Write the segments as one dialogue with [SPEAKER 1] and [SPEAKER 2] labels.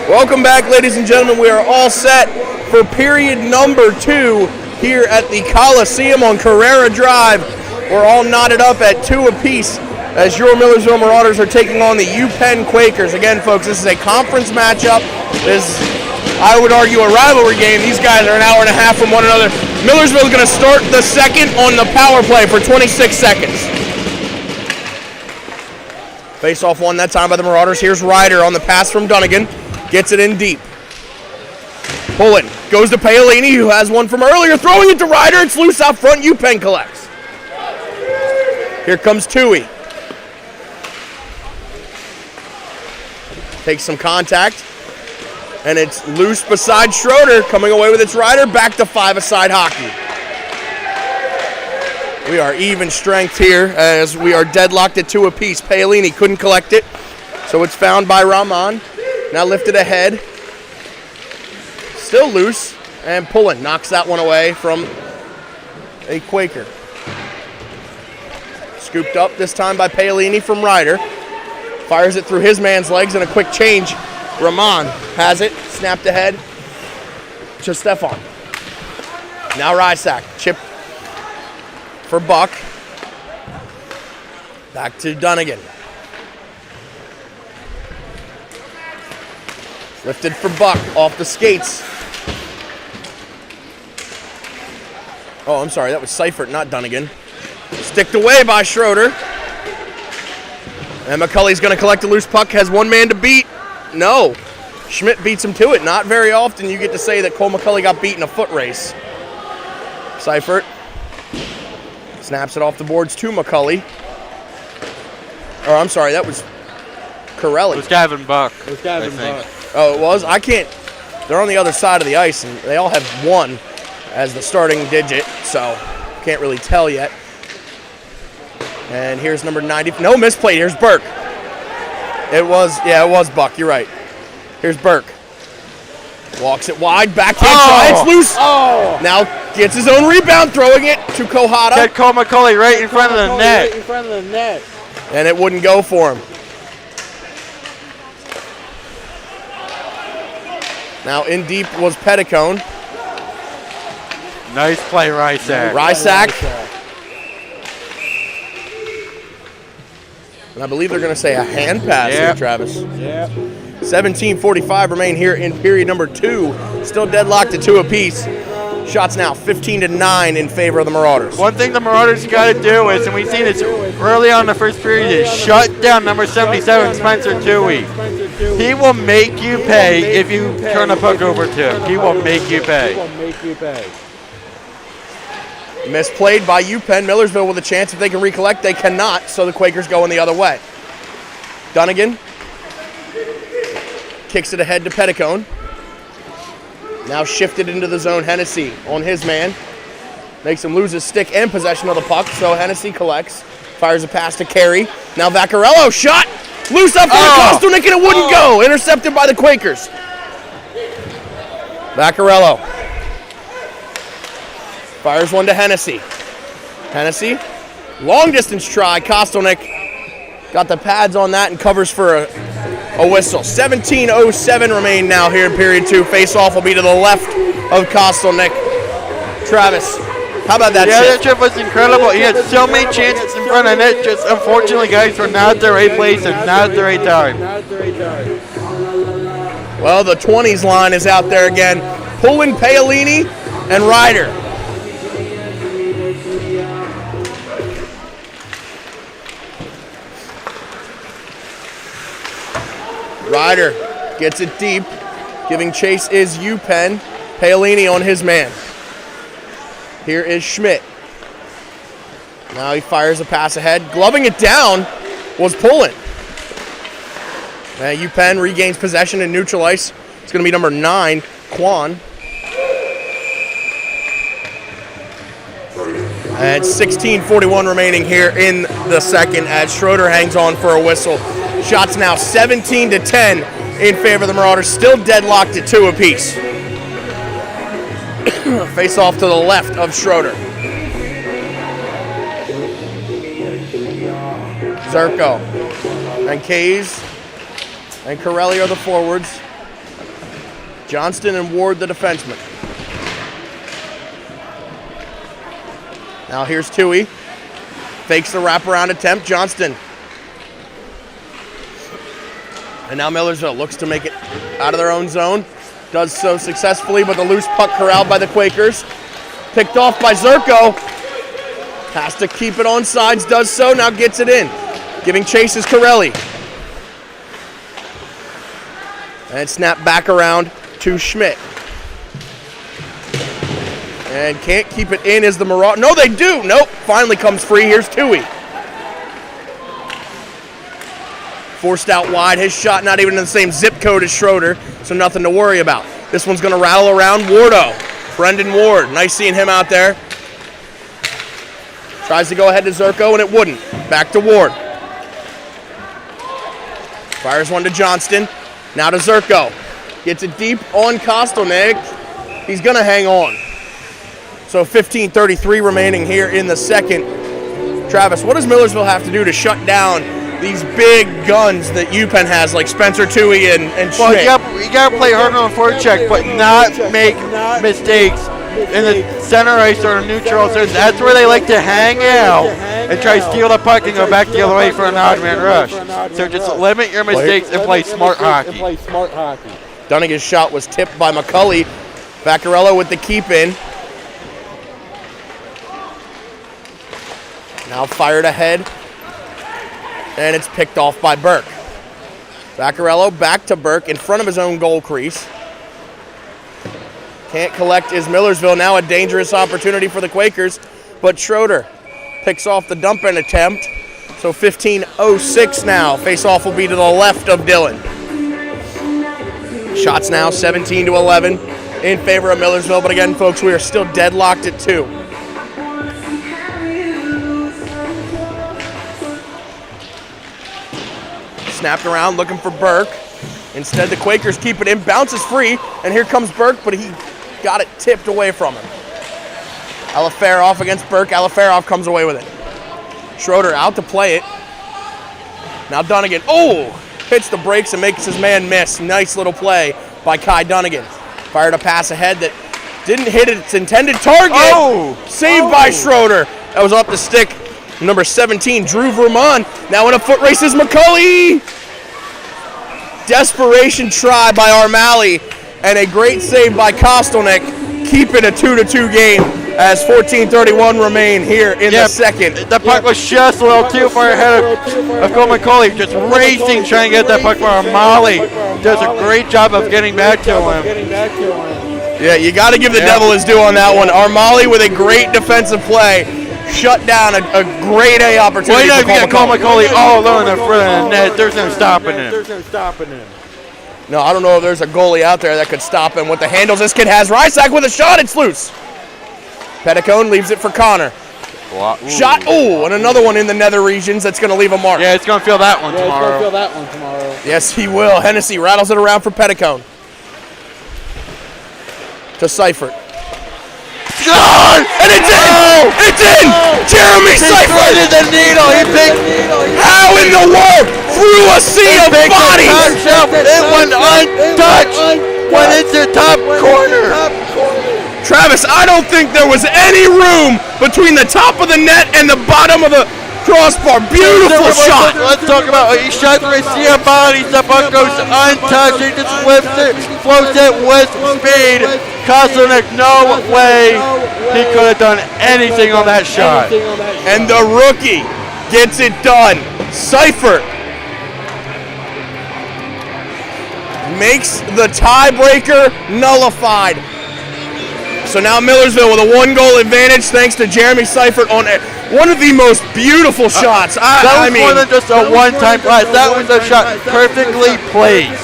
[SPEAKER 1] Welcome back, ladies and gentlemen. We are all set for period number 2 here at the Coliseum on Carrera Drive. We're all knotted up at 2 apiece as your Millersville Marauders are taking on the UPenn Quakers. Again, folks, this is a conference matchup. This is, I would argue, a rivalry game. These guys are an hour and a half from one another. Millersville is going to start the second on the power play for 26 seconds. Face-off won that time by the Marauders. Here's Ryder on the pass from Dunnigan. Gets it in deep. Pulling. Goes to Paolini, who has one from earlier. Throwing it to Ryder. It's loose out front. UPenn collects. Here comes Tui. Takes some contact. And it's loose beside Schroeder. Coming away with its Ryder. Back to 5-a-side hockey. We are even strength here as we are deadlocked at 2 apiece. Paolini couldn't collect it. So it's found by Rahman. Now lifted ahead. Still loose. And Pullen knocks that one away from a Quaker. Scooped up this time by Paolini from Ryder. Fires it through his man's legs and a quick change. Rahman has it. Snapped ahead to Stefan. Now Rysak. Chip for Buck. Back to Dunnigan. Lifted for Buck off the skates. Oh, I'm sorry, that was Seifert, not Dunnigan. Sticked away by Schroeder. And McCulley's going to collect a loose puck, has one man to beat. No. Schmidt beats him to it. Not very often you get to say that Cole McCulley got beat in a foot race. Seifert snaps it off the boards to McCulley. Or I'm sorry, that was Corelli.
[SPEAKER 2] It was Gavin Buck.
[SPEAKER 3] It was Gavin Buck.
[SPEAKER 1] Oh, it was? I can't. They're on the other side of the ice, and they all have 1 as the starting digit, so can't really tell yet. And here's number 90. No, misplay. Here's Burke. It was Buck. You're right. Here's Burke. Walks it wide. Backhand try. It's loose.
[SPEAKER 3] Oh!
[SPEAKER 1] Now gets his own rebound, throwing it to Kohata.
[SPEAKER 2] Get Cole McCulley right in front of the net.
[SPEAKER 3] Right in front of the net.
[SPEAKER 1] And it wouldn't go for him. Now in deep was Petticone.
[SPEAKER 2] Nice play, Rysak.
[SPEAKER 1] Rysak. And I believe they're going to say a hand pass here, Travis.
[SPEAKER 3] Yeah.
[SPEAKER 1] 17:45 remain here in period number 2. Still deadlocked at 2 apiece. Shots now 15-9 in favor of the Marauders.
[SPEAKER 2] One thing the Marauders got to do is, and we've seen this early on in the first period, is shut down number 77, Spencer Tui. He will make you pay if you turn a puck over to him. He will make you pay.
[SPEAKER 1] Misplayed by UPenn. Millersville with a chance if they can recollect. They cannot, so the Quakers going the other way. Dunnigan kicks it ahead to Petticone. Now shifted into the zone. Hennessy on his man. Makes him lose his stick and possession of the puck, so Hennessy collects. Fires a pass to Carey. Now Vaccarello. Shot! Loose up for Kostelnik, and it wouldn't go. Intercepted by the Quakers. Vaccarello. Fires one to Hennessy. Hennessy. Long distance try. Kostelnik got the pads on that and covers for a whistle. 17:07 remain now here in period 2. Face-off will be to the left of Kostelnik. Travis, how about that
[SPEAKER 2] Yeah,
[SPEAKER 1] shift?
[SPEAKER 2] that trip was incredible. He had so many chances in front of net. Just unfortunately, guys were not at the right place and not at the right time.
[SPEAKER 1] Well, the 20s line is out there again. Pulling Paolini and Ryder. Ryder gets it deep. Giving chase is UPenn. Paolini on his man. Here is Schmidt. Now he fires a pass ahead. Gloving it down was Pullen. UPenn regains possession in neutral ice. It's going to be number 9, Quan. And 16:41 remaining here in the second as Schroeder hangs on for a whistle. Shots now 17-10 in favor of the Marauders. Still deadlocked at 2 apiece. Face off to the left of Schroeder. Zerko and Kays and Corelli are the forwards. Johnston and Ward, the defenseman. Now here's Tui. Fakes the wraparound attempt. Johnston. And now Millersville looks to make it out of their own zone. Does so successfully, but the loose puck corralled by the Quakers. Picked off by Zerko. Has to keep it on sides, does so, now gets it in. Giving chase is Corelli. And snap back around to Schmidt. And can't keep it in as the Marauder. No, they do. Nope. Finally comes free. Here's Tui. Forced out wide. His shot not even in the same zip code as Schroeder, so nothing to worry about. This one's going to rattle around Wardo. Brendan Ward. Nice seeing him out there. Tries to go ahead to Zerko, and it wouldn't. Back to Ward. Fires one to Johnston. Now to Zerko. Gets it deep on Kostelnik. He's going to hang on. So 15:33 remaining here in the second. Travis, what does Millersville have to do to shut down these big guns that UPENN has, like Spencer Tui and Schmidt?
[SPEAKER 2] Well, you got to play harder on forecheck, but not make mistakes in the center ice or neutral zone. That's where they like to hang out and try to steal the puck and go back the other way for an odd man rush. So just limit your mistakes and play smart hockey.
[SPEAKER 1] Dunnigan's shot was tipped by McCulley. Vaccarello with the keep in. Now fired ahead. And it's picked off by Burke. Vaccarello back to Burke in front of his own goal crease. Can't collect is Millersville. Now a dangerous opportunity for the Quakers. But Schroeder picks off the dump in attempt. So 15:06 now. Face-off will be to the left of Dillon. Shots now 17-11 in favor of Millersville. But again, folks, we are still deadlocked at 2. Snapped around looking for Burke. Instead, the Quakers keep it in. Bounces free. And here comes Burke, but he got it tipped away from him. Aliferov against Burke. Aliferov comes away with it. Schroeder out to play it. Now Dunnigan. Oh! Hits the brakes and makes his man miss. Nice little play by Kai Dunnigan. Fired a pass ahead that didn't hit its intended target.
[SPEAKER 2] Oh!
[SPEAKER 1] Saved by Schroeder. That was off the stick. Number 17, Drew Vermont. Now in a foot race is McCulley. Desperation try by Armali. And a great save by Kostelnik. Keep it a 2-2 game as 14:31 remain here in the second.
[SPEAKER 2] The puck was just a little too far ahead of Cole McCulley. Just racing, trying to get that puck for Armali. Does a great job of getting back to him.
[SPEAKER 1] Yeah, you got to give the devil his due on that one. Armali with a great defensive play. Shut down a grade A opportunity.
[SPEAKER 2] Well, you got Cole McCulley all alone in front of the net. There's no stopping him.
[SPEAKER 1] No, I don't know if there's a goalie out there that could stop him with the handles this kid has. Rysak with a shot. It's loose. Petticone leaves it for Connor. Shot. Ooh, and another one in the nether regions that's going to leave a mark.
[SPEAKER 2] Yeah, it's going to feel that one tomorrow.
[SPEAKER 1] Yes, he will. Hennessy rattles it around for Petticone. To Seifert. And it's in! It's in! Jeremy Seifert!
[SPEAKER 2] He the needle. He picked.
[SPEAKER 1] How in the world? Through a sea of bodies!
[SPEAKER 2] It went untouched. Went into top corner.
[SPEAKER 1] Travis, I don't think there was any room between the top of the net and the bottom of the crossbar. Beautiful shot!
[SPEAKER 2] Let's talk about he shot through a sea of bodies. The puck goes untouched. He just whips it, floats it with speed. Kostelnik, no way he could have done anything on that shot.
[SPEAKER 1] And the rookie gets it done. Seifert makes the tiebreaker nullified. So now Millersville with a 1-goal advantage thanks to Jeremy Seifert on it. One of the most beautiful shots.
[SPEAKER 2] That was more than just a one-time pass. That was a shot perfectly placed.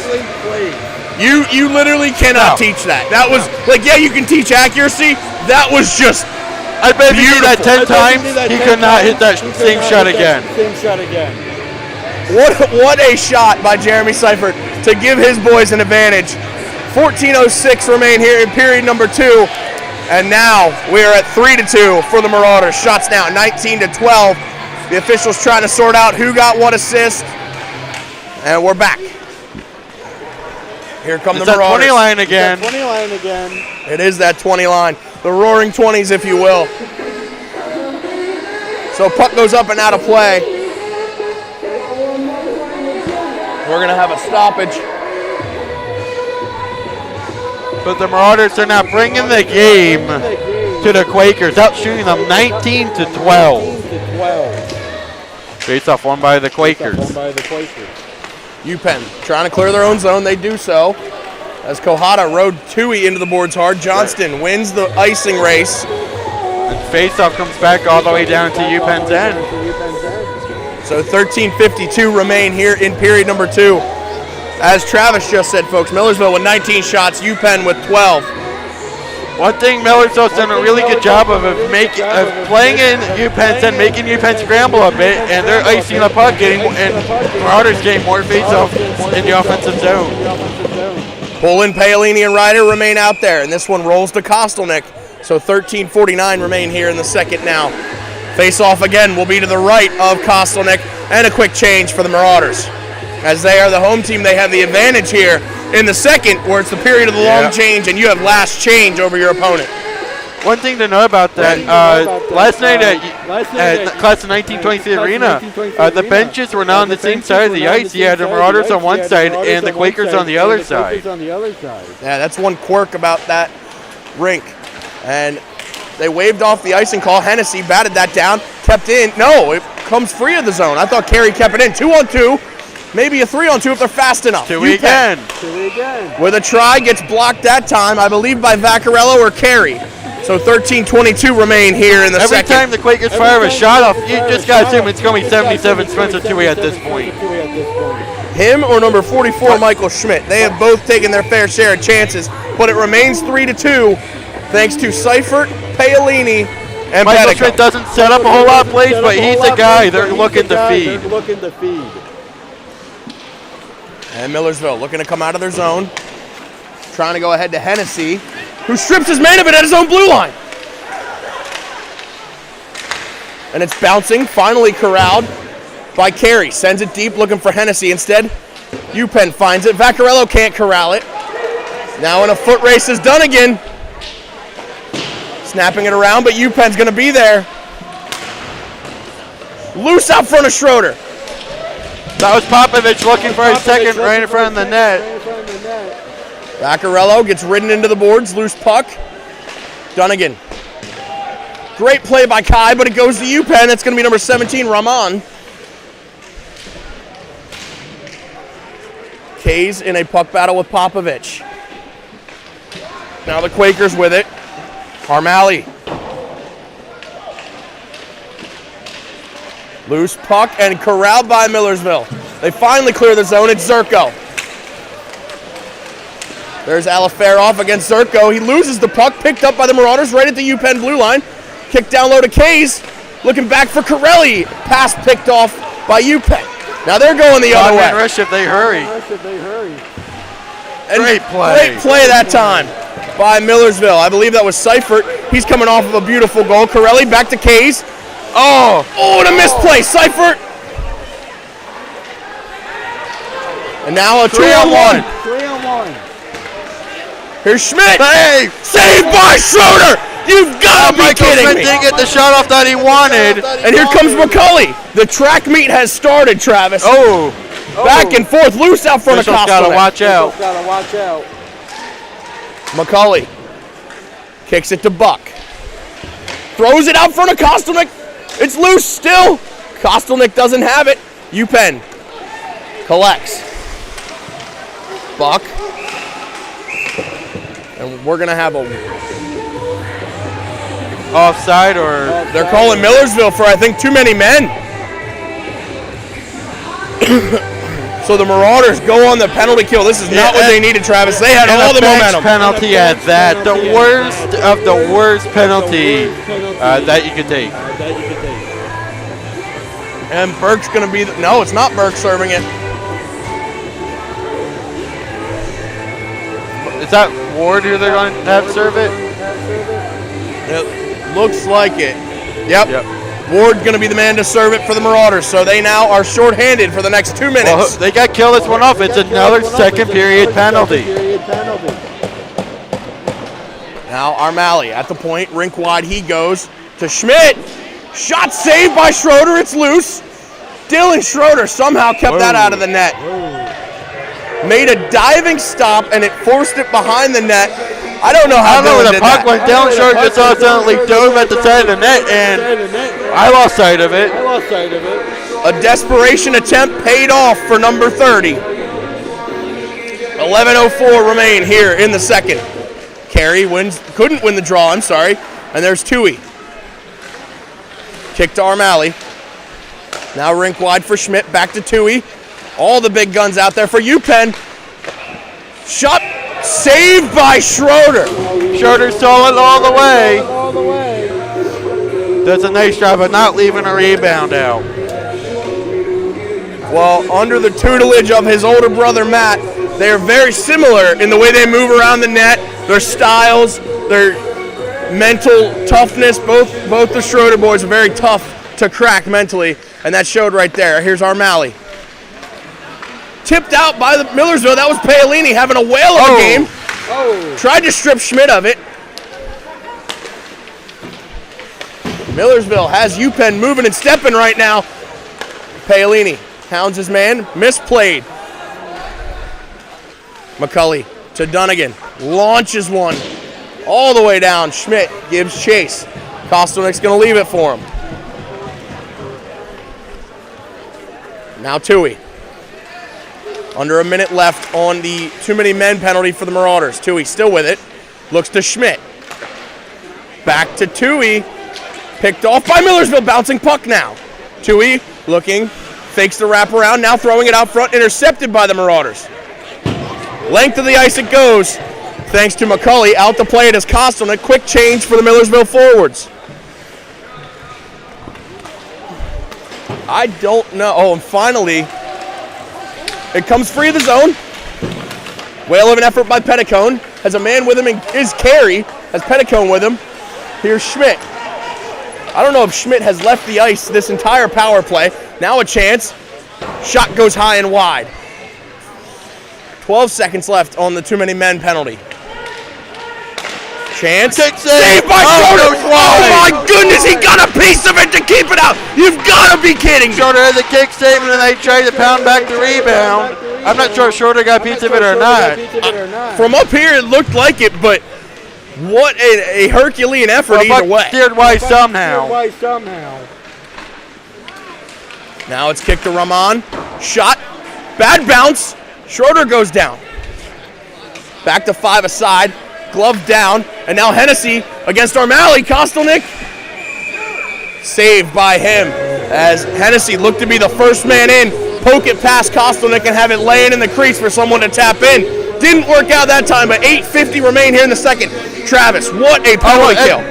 [SPEAKER 1] You literally cannot teach that. That was like, yeah, you can teach accuracy. That was just
[SPEAKER 2] I bet if he did that 10 times, he could not hit that same shot again.
[SPEAKER 1] What a shot by Jeremy Seifert to give his boys an advantage. 14:06 remain here in period number 2. And now we are at 3-2 for the Marauders. Shots now 19-12. The officials trying to sort out who got what assist. And we're back. Here come
[SPEAKER 2] It's
[SPEAKER 1] the
[SPEAKER 2] that 20
[SPEAKER 1] Marauders.
[SPEAKER 2] line again.
[SPEAKER 3] 20 line again.
[SPEAKER 1] It is that 20 line. The roaring 20s, if you will. So puck goes up and out of play. We're going to have a stoppage.
[SPEAKER 2] But the Marauders are now bringing the game to the Quakers, out shooting them 19 to 12. Face off won by the Quakers.
[SPEAKER 1] UPenn trying to clear their own zone. They do so. As Kohata rode Tui into the boards hard. Johnston wins the icing race.
[SPEAKER 2] And face off comes back all the way down to UPenn's end.
[SPEAKER 1] So 13:52 remain here in period number 2. As Travis just said, folks, Millersville with 19 shots, UPenn with 12.
[SPEAKER 2] One thing Millersville's done a really good job of playing in UPenn's end, making UPenn scramble a bit, and they're icing the puck, and Marauders getting more face-off in the offensive zone.
[SPEAKER 1] Pullen, Paolini, and Ryder remain out there, and this one rolls to Kostelnik. So 13:49 remain here in the second now. Face-off again will be to the right of Kostelnik, and a quick change for the Marauders. As they are the home team, they have the advantage here in the second, where it's the period of the long change, and you have last change over your opponent.
[SPEAKER 2] One thing to know about that, last night at Class of 1923 Arena, the benches were not on the same side of the ice. You had the Marauders on one side and the Quakers on the other side.
[SPEAKER 1] Yeah, that's one quirk about that rink. And they waved off the icing call. Hennessy batted that down, kept in. No, it comes free of the zone. I thought Carey kept it in. 2-on-2. Maybe a 3-on-2 if they're fast enough.
[SPEAKER 2] Tui again.
[SPEAKER 1] With a try, gets blocked that time, I believe by Vaccarello or Carey. So 13:22 remain here in the second.
[SPEAKER 2] Every time the Quakers fire a shot off, you just got to assume it's going to be 77 Spencer Tui at this point.
[SPEAKER 1] Him or number 44, Michael Schmidt. They have both taken their fair share of chances, but it remains 3-2 thanks to Seifert, Paolini, and
[SPEAKER 2] Michael
[SPEAKER 1] Pettico.
[SPEAKER 2] Schmidt doesn't set up a whole lot of plays, but he's a guy they're looking to feed.
[SPEAKER 1] And Millersville looking to come out of their zone. Trying to go ahead to Hennessy, who strips his man of it at his own blue line. And it's bouncing, finally corralled by Carey. Sends it deep, looking for Hennessy. Instead, UPenn finds it. Vaccarello can't corral it. Now in a foot race is done again. Snapping it around, but UPenn's going to be there. Loose out front of Schroeder.
[SPEAKER 2] That was Popovich looking for his second right in front of the net.
[SPEAKER 1] Vaccarello gets ridden into the boards, loose puck. Dunnigan. Great play by Kai, but it goes to UPenn. It's going to be number 17, Rahman. Kays in a puck battle with Popovich. Now the Quakers with it. Harmally. Loose puck and corralled by Millersville. They finally clear the zone. It's Zerko. There's Aliferov against Zerko. He loses the puck, picked up by the Marauders right at the UPenn blue line. Kick down low to Kays. Looking back for Corelli. Pass picked off by UPenn. Now they're going the other way.
[SPEAKER 2] Rush if they hurry.
[SPEAKER 1] And
[SPEAKER 2] great play.
[SPEAKER 1] Great play that time by Millersville. I believe that was Seifert. He's coming off of a beautiful goal. Corelli back to Kays. Oh, and a misplay. Seifert. And now a 2-on-1.
[SPEAKER 3] 3-on-1.
[SPEAKER 1] Here's Schmidt.
[SPEAKER 2] Hey!
[SPEAKER 1] Saved by Schroeder. You've got to be kidding me.
[SPEAKER 2] Didn't get the shot off that he wanted.
[SPEAKER 1] And here comes McCulley. The track meet has started, Travis. Back and forth. Loose out front of Kostelnik.
[SPEAKER 2] Gotta watch out.
[SPEAKER 1] McCulley kicks it to Buck. Throws it out front of Kostelnik. It's loose still. Kostelnik doesn't have it. UPenn collects. Buck. And we're going to have a
[SPEAKER 2] offside, or
[SPEAKER 1] they're calling Millersville for, I think, too many men. So the Marauders go on the penalty kill. This is not what they needed, Travis. They had all the momentum.
[SPEAKER 2] Penalty at that. The worst of the worst penalty that you could take.
[SPEAKER 1] And Burke's going to be... No, it's not Burke serving it.
[SPEAKER 2] Is that Ward who they're going to have serve it?
[SPEAKER 1] It looks like it. Yep. Ward's going to be the man to serve it for the Marauders, so they now are shorthanded for the next 2 minutes.
[SPEAKER 2] Well, they got to kill this one off. It's another second period penalty.
[SPEAKER 1] Now Armali at the point, rink wide he goes to Schmidt. Shot saved by Schroeder, it's loose. Dylan Schroeder somehow kept that out of the net. Made a diving stop and it forced it behind the net. I don't know how Dylan
[SPEAKER 2] the puck went down. Schroeder just accidentally dove at the side of the net and I lost sight of it.
[SPEAKER 1] A desperation attempt paid off for number 30. 11:04 remain here in the second. Carey couldn't win the draw, I'm sorry. And there's Tui. Kick to Armali. Now rink wide for Schmidt, back to Tui. All the big guns out there for UPenn. Shot saved by Schroeder.
[SPEAKER 2] Schroeder saw it all the way. Does a nice job of not leaving a rebound out.
[SPEAKER 1] Well, under the tutelage of his older brother Matt, they are very similar in the way they move around the net, their styles, their mental toughness. Both the Schroeder boys are very tough to crack mentally, and that showed right there. Here's Armali. Tipped out by the Millersville. That was Paolini having a whale of a game. Tried to strip Schmidt of it. Millersville has UPenn moving and stepping right now. Paolini hounds his man, misplayed. McCulley to Dunnigan, launches one all the way down. Schmidt gives chase. Kostelnick's going to leave it for him. Now Tui. Under a minute left on the too many men penalty for the Marauders. Tui still with it. Looks to Schmidt. Back to Tui. Picked off by Millersville. Bouncing puck now. Tui looking. Fakes the wraparound. Now throwing it out front. Intercepted by the Marauders. Length of the ice it goes. Thanks to McCulley. Out to play it as Kostelnick. Quick change for the Millersville forwards. I don't know. Oh, and finally, it comes free of the zone. Whale of an effort by Petticone. Has a man with him and is Carey. Has Petticone with him. Here's Schmidt. I don't know if Schmidt has left the ice this entire power play. Now a chance. Shot goes high and wide. 12 seconds left on the too many men penalty. Chance. Saved by Schroeder. Oh my goodness, he got a piece of it to keep it out. You've got to be kidding.
[SPEAKER 2] Schroeder had the kick save and they tried to pound back the rebound. I'm not sure if Schroeder got a piece of it or not.
[SPEAKER 1] From up here, it looked like it, but what a Herculean effort either way.
[SPEAKER 2] Steered wide somehow.
[SPEAKER 1] Now it's kicked to Rahman. Shot. Bad bounce. Schroeder goes down. Back to 5 aside. Glove down. And now Hennessy against Armali. Kostelnick. Saved by him as Hennessy looked to be the first man in. Poke it past Kostelnick and have it laying in the crease for someone to tap in. Didn't work out that time, but 8:50 remain here in the second. Travis, what a penalty kill.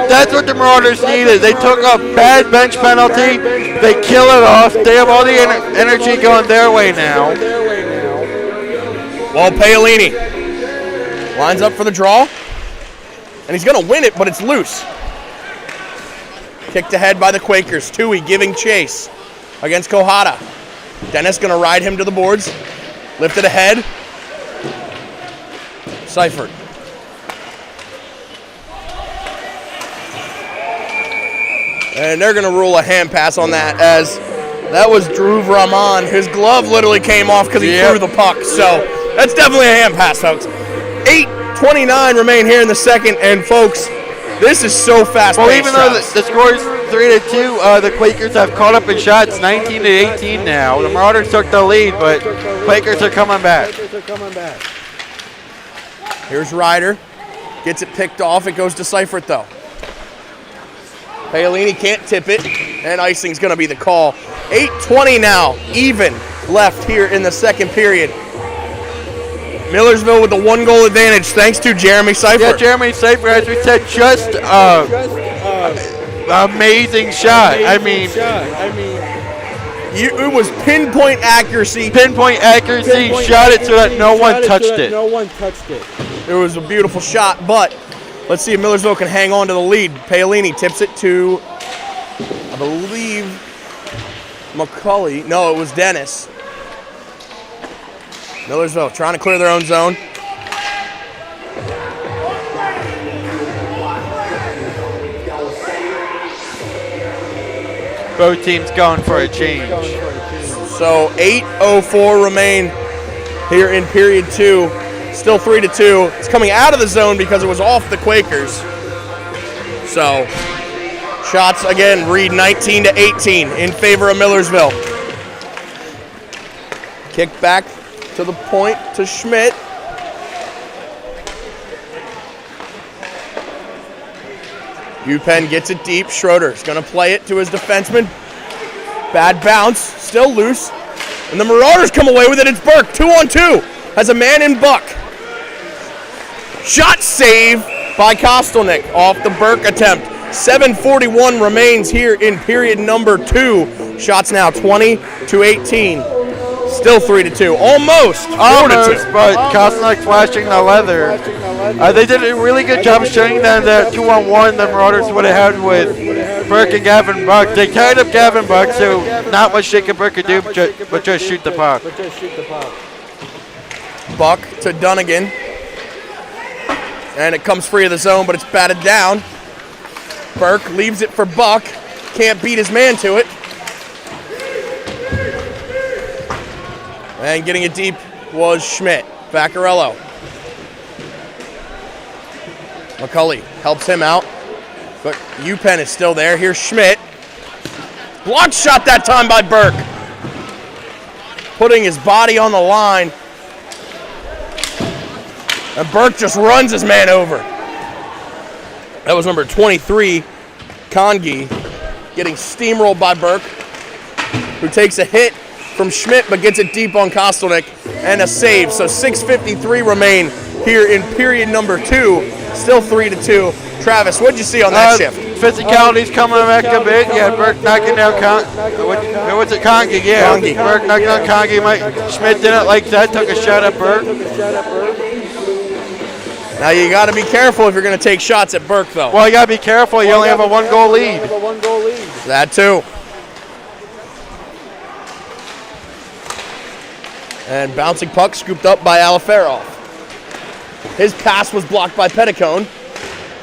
[SPEAKER 2] That's what the Marauders needed. They took a bad bench penalty. They kill it off. They have all the energy going their way now.
[SPEAKER 1] Well, Paolini lines up for the draw, and he's going to win it, but it's loose. Kicked ahead by the Quakers. Tui giving chase against Kohata. Dennis going to ride him to the boards. Lifted ahead. Seifert. And they're going to rule a hand pass on that, as that was Dhruv Rahman. His glove literally came off because he threw the puck. So that's definitely a hand pass, folks. 8:29 remain here in the second, and folks, this is so fast.
[SPEAKER 2] Well, even though the score is 3-2, the Quakers have caught up in shots, 19-18 now. The Marauders took the lead, but Quakers are coming back.
[SPEAKER 1] Here's Ryder. Gets it picked off. It goes to Seifert, though. Paolini can't tip it, and icing's going to be the call. 8:20 now, even left here in the second period. Millersville with the 1-goal advantage thanks to Jeremy Seifert.
[SPEAKER 2] Yeah, Jeremy Seifert, as we said, just amazing shot. I mean,
[SPEAKER 1] it was pinpoint accuracy.
[SPEAKER 2] Shot it so that no one touched it.
[SPEAKER 1] It was a beautiful shot, but let's see if Millersville can hang on to the lead. Paolini tips it to, I believe McCulley. No, it was Dennis. Millersville trying to clear their own zone.
[SPEAKER 2] Both teams going for a change.
[SPEAKER 1] So 8:04 remain here in period 2. Still 3-2. It's coming out of the zone because it was off the Quakers. So shots again read 19-18 in favor of Millersville. Kick back to the point to Schmidt. UPenn gets it deep. Schroeder's going to play it to his defenseman. Bad bounce, still loose. And the Marauders come away with it. It's Burke, 2-on-2. Has a man in Buck. Shot save by Kostelnik off the Burke attempt. 7:41 remains here in period number 2. Shots now 20-18. Still 3-2. Almost 4-2.
[SPEAKER 2] But Kostelnik flashing the leather. They did a really good job showing them the 2-on-1 the Marauders would have had with Burke and Gavin Buck. They tied up Gavin Buck, so not much Jacob Burke could do but just shoot the puck.
[SPEAKER 1] Buck to Dunnigan. And it comes free of the zone, but it's batted down. Burke leaves it for Buck. Can't beat his man to it. And getting it deep was Schmidt. Vaccarello. McCulley helps him out. But UPenn is still there. Here's Schmidt. Block shot that time by Burke. Putting his body on the line. And Burke just runs his man over. That was number 23, Kongi, getting steamrolled by Burke, who takes a hit from Schmidt but gets it deep on Kostelnik and a save. So 6:53 remain here in period number 2. Still 3-2. Travis, what'd you see on that shift?
[SPEAKER 2] Physicality's coming back a bit. Yeah, Burke knocking down Kongi. Yeah,
[SPEAKER 1] Kongi.
[SPEAKER 2] Burke knocking down Kongi. Schmidt didn't like that. Took a shot at Burke.
[SPEAKER 1] Now you got to be careful if you're going to take shots at Burke, though.
[SPEAKER 2] Well, you got to be careful. You only have a 1-goal lead.
[SPEAKER 1] That too. And bouncing puck scooped up by Aliferov. His pass was blocked by Petticone.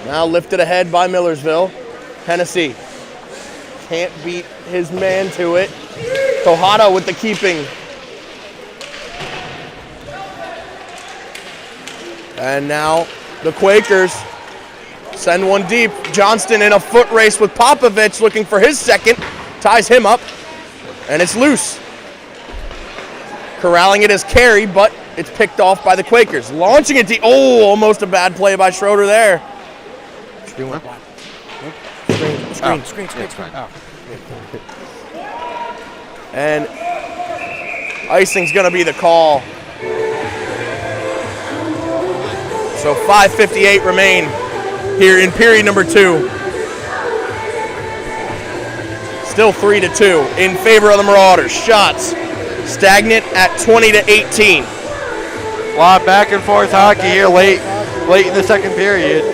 [SPEAKER 1] Now lifted ahead by Millersville. Hennessy can't beat his man to it. Tejada with the keeping. And now the Quakers send one deep. Johnston in a foot race with Popovich looking for his second. Ties him up. And it's loose. Corralling it as Carey, but it's picked off by the Quakers. Launching it deep. Oh, almost a bad play by Schroeder there. Screen. And icing's going to be the call. So 5:58 remain here in period number 2. Still 3-2 in favor of the Marauders. Shots stagnant at 20-18.
[SPEAKER 2] A lot of back and forth hockey here late in the second period.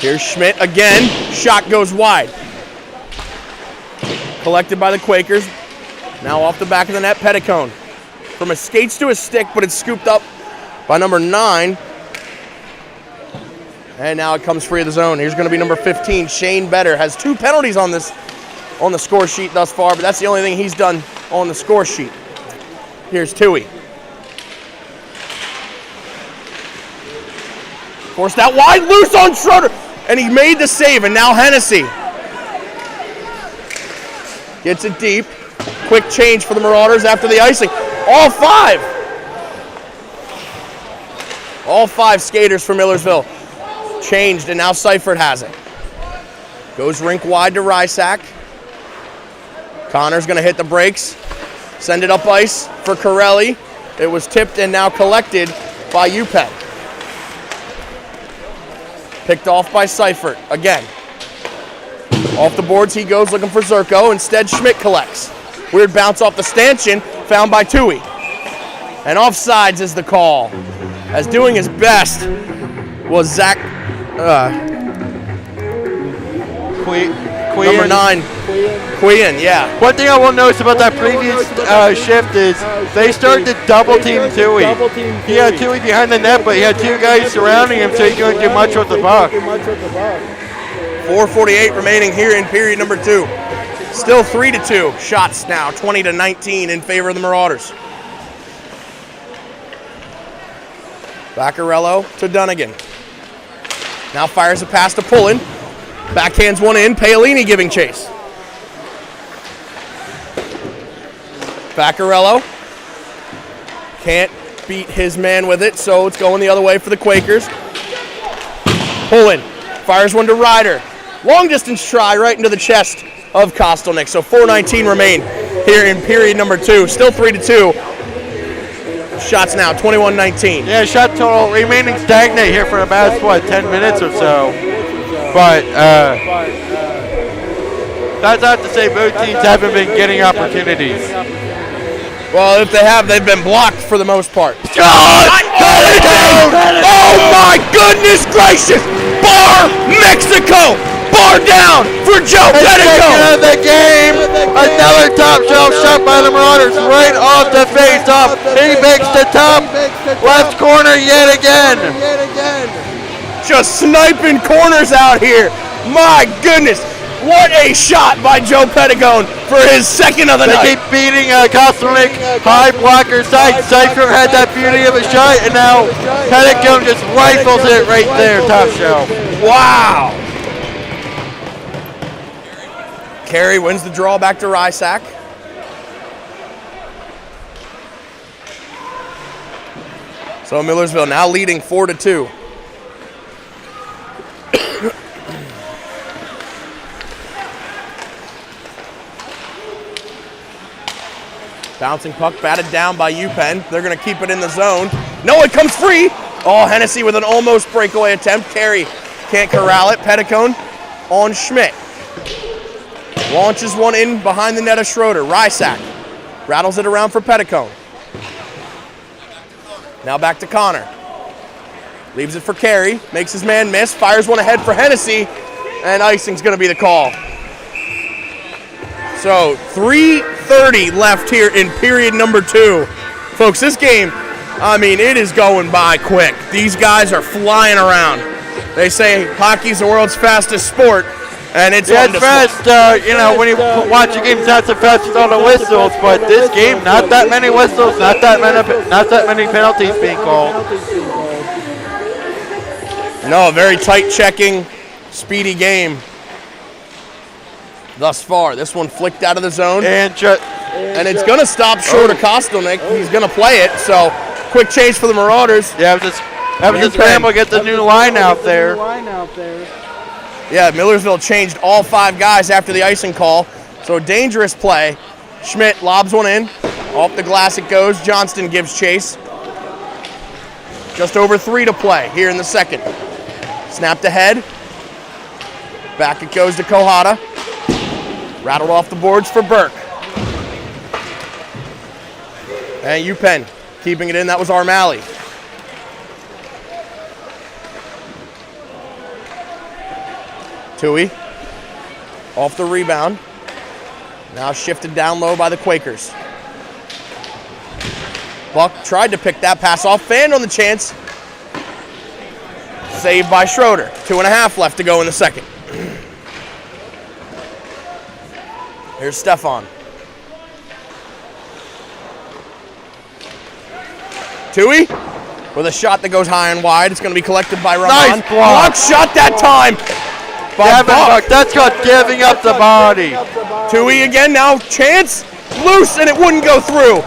[SPEAKER 1] Here's Schmidt again. Shot goes wide. Collected by the Quakers. Now off the back of the net, Petticone. From his skates to his stick, but it's scooped up by number 9. And now it comes free of the zone. Here's going to be number 15, Shane Better. Has 2 penalties on the score sheet thus far, but that's the only thing he's done on the score sheet. Here's Tui. Forced out wide, loose on Schroeder. And he made the save, and now Hennessy gets it deep. Quick change for the Marauders after the icing. All 5 skaters for Millersville changed, and now Seifert has it. Goes rink wide to Rysack. Connor's going to hit the brakes. Send it up ice for Corelli. It was tipped and now collected by UPenn. Picked off by Seifert again. Off the boards he goes looking for Zerko. Instead, Schmidt collects. Weird bounce off the stanchion, found by Tui. And offsides is the call. As doing his best was Zach, number 9, Queen, yeah.
[SPEAKER 2] One thing I will notice about that previous shift is they started to double team Tui. He had Tui behind the net, but he had 2 guys surrounding him, so he couldn't do much with the puck.
[SPEAKER 1] 4:48 remaining here in period number 2. Still 3-2. Shots now 20-19 in favor of the Marauders. Vaccarello to Dunnigan. Now fires a pass to Pullen. Backhands one in. Paolini giving chase. Vaccarello can't beat his man with it, so it's going the other way for the Quakers. Pullen fires one to Ryder. Long distance try right into the chest of Kostelnik. So 4:19 remain here in period number 2. Still 3-2. Shots now 21-19.
[SPEAKER 2] Yeah, shot total remaining stagnant here for about 10 minutes or so. But that's not to say both teams haven't been getting opportunities.
[SPEAKER 1] Well, if they have, they've been blocked for the most part.
[SPEAKER 2] Shot!
[SPEAKER 1] Oh my goodness gracious! Bar Mexico! Bar down for Joe Pettico!
[SPEAKER 2] Out of the game! Another top shelf shot by the Marauders right off the face-off. He makes the top left corner yet again.
[SPEAKER 1] Just sniping corners out here. My goodness. What a shot by Joe Pettigone for his second of the night.
[SPEAKER 2] They keep beating Kostelnik, high blocker side. Seifert had that beauty of a shot, and now Pettigone just rifles it right there, top shelf.
[SPEAKER 1] Wow. Carey wins the draw back to Rysack. So Millersville now leading 4-2. Bouncing puck batted down by UPenn. They're going to keep it in the zone. No, it comes free. Oh, Hennessy with an almost breakaway attempt. Carey can't corral it. Petticone on Schmidt. Launches one in behind the net of Schroeder. Rysack rattles it around for Petticone. Now back to Connor. Leaves it for Carey. Makes his man miss. Fires one ahead for Hennessy. And icing's going to be the call. So 3:30 left here in period number 2. Folks, this game, I mean, it is going by quick. These guys are flying around. They say hockey's the world's fastest sport, and it's
[SPEAKER 2] it's fast. When you watch a game, it's not so fast with all the whistles, but this game, not that many whistles, not that many penalties being called.
[SPEAKER 1] No, a very tight checking, speedy game thus far. This one flicked out of the zone. And it's going to stop short of Kostelnik. He's going to play it, so quick chase for the Marauders.
[SPEAKER 2] Yeah, having to scramble, get the new line out there.
[SPEAKER 1] Yeah, Millersville changed all 5 guys after the icing call, so a dangerous play. Schmidt lobs one in. Off the glass it goes. Johnston gives chase. Just over 3 to play here in the second. Snapped ahead. Back it goes to Kohata. Rattled off the boards for Burke. And UPenn keeping it in. That was Armalley. Tui off the rebound. Now shifted down low by the Quakers. Buck tried to pick that pass off. Fanned on the chance. Saved by Schroeder. 2.5 left to go in the second. Here's Stefan. Tui with a shot that goes high and wide. It's going to be collected by Rahman.
[SPEAKER 2] Nice block.
[SPEAKER 1] Shot that time by Buck.
[SPEAKER 2] That's got giving up the body.
[SPEAKER 1] Tui again, now chance. Loose, and it wouldn't go through.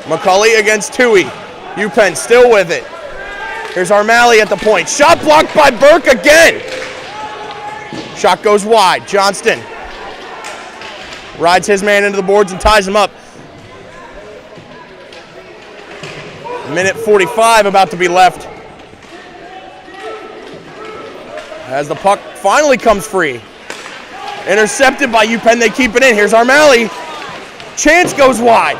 [SPEAKER 1] McCulley against Tui. UPenn still with it. Here's Armalley at the point. Shot blocked by Burke again. Shot goes wide. Johnston rides his man into the boards and ties him up. Minute 45 about to be left. As the puck finally comes free. Intercepted by UPenn, they keep it in. Here's Armalley. Chance goes wide.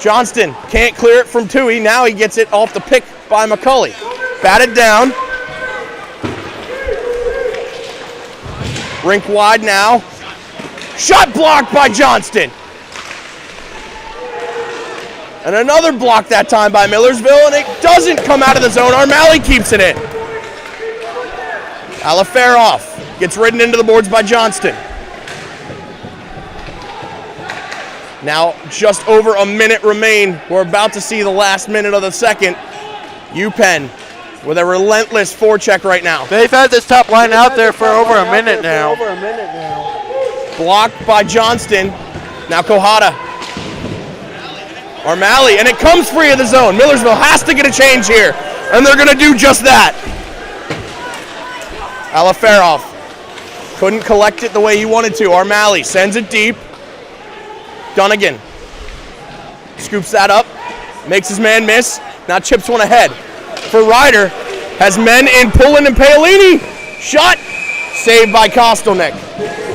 [SPEAKER 1] Johnston can't clear it from Tui. Now he gets it off the pick by McCulley. Batted down. Rink wide now. Shot blocked by Johnston. And another block that time by Millersville, and it doesn't come out of the zone. Armalley keeps it in. Alaferoff gets ridden into the boards by Johnston. Now just over a minute remain. We're about to see the last minute of the second. UPenn with a relentless forecheck right now.
[SPEAKER 2] They've had this top line out there for over a minute now.
[SPEAKER 1] Blocked by Johnston. Now Kohada. Armalley, and it comes free of the zone. Millersville has to get a change here, and they're going to do just that. Alaferoff couldn't collect it the way he wanted to. Armalley sends it deep. Dunnigan scoops that up, makes his man miss, now chips one ahead. For Ryder, has men in Pullen and Paolini. Shot, saved by Kostelnik.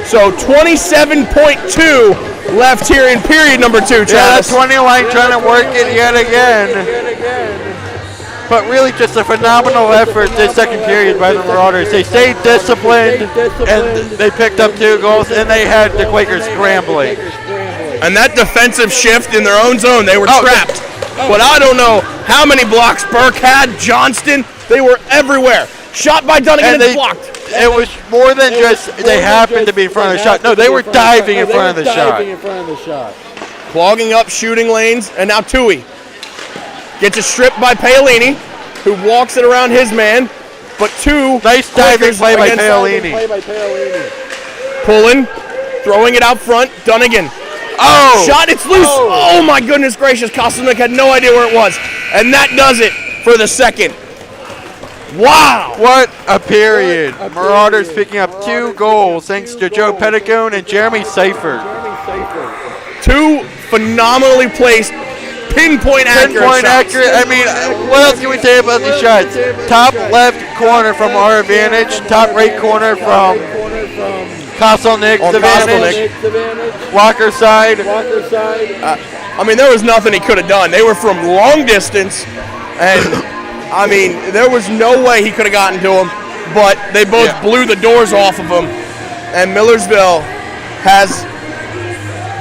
[SPEAKER 1] So 27.2 left here in period number 2, Travis.
[SPEAKER 2] Yeah, that 20 line trying to work it yet again. But really just a phenomenal effort this second period by the Marauders. They stayed disciplined, and they picked up 2 goals, and they had the Quakers scrambling.
[SPEAKER 1] And that defensive shift in their own zone, they were trapped. But I don't know how many blocks Burke had, Johnston, they were everywhere. Shot by Dunnigan and blocked.
[SPEAKER 2] It was more than just they happened to be in front of the shot. No, they were diving in front of the shot.
[SPEAKER 1] Clogging up shooting lanes, and now Tui gets a strip by Paolini, who walks it around his man, but 2
[SPEAKER 2] nice diving play by Paolini.
[SPEAKER 1] Pullen, throwing it out front, Dunnigan.
[SPEAKER 2] Oh!
[SPEAKER 1] Shot, it's loose. Oh my goodness gracious, Kostelnik had no idea where it was. And that does it for the second. Wow!
[SPEAKER 2] What a period. Marauders picking up 2 goals thanks to Joe Pettigone and Jeremy Seifert.
[SPEAKER 1] 2 phenomenally placed, pinpoint accurate shots.
[SPEAKER 2] I mean, what else can we say about these shots? Top left corner from our advantage, top right corner from Kostelnik's advantage. Walker side.
[SPEAKER 1] I mean, there was nothing he could have done. They were from long distance, and I mean, there was no way he could have gotten to him, but they both blew the doors off of him, and Millersville has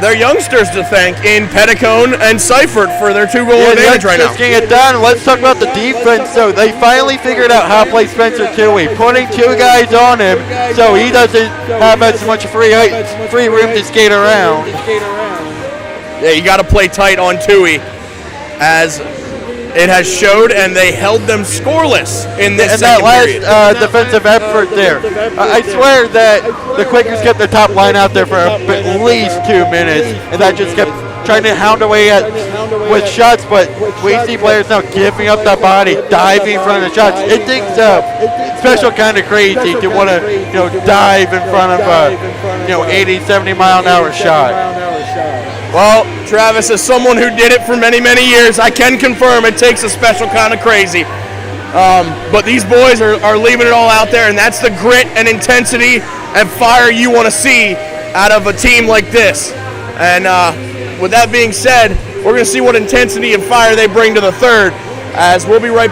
[SPEAKER 1] their youngsters to thank in Pettigone and Seifert for their 2-goal advantage right now.
[SPEAKER 2] Just getting it done. Let's talk about the defense. So they finally figured out how to play Spencer Tui, putting 2 guys on him so he doesn't have as much free room to skate around.
[SPEAKER 1] Yeah, you got to play tight on Tui, as it has showed, and they held them scoreless in this second period.
[SPEAKER 2] That last defensive effort there. I swear that the Quakers kept their top line out there for at least 2 minutes, and that just kept trying to hound away with shots, but we see players now giving up the body, diving in front of the shots. It takes a special kind of crazy to want to dive in front of a 80, 70 mile an hour shot.
[SPEAKER 1] Well, Travis, as someone who did it for many, many years, I can confirm it takes a special kind of crazy. But these boys are leaving it all out there, and that's the grit and intensity and fire you want to see out of a team like this. And with that being said, we're going to see what intensity and fire they bring to the third, as we'll be right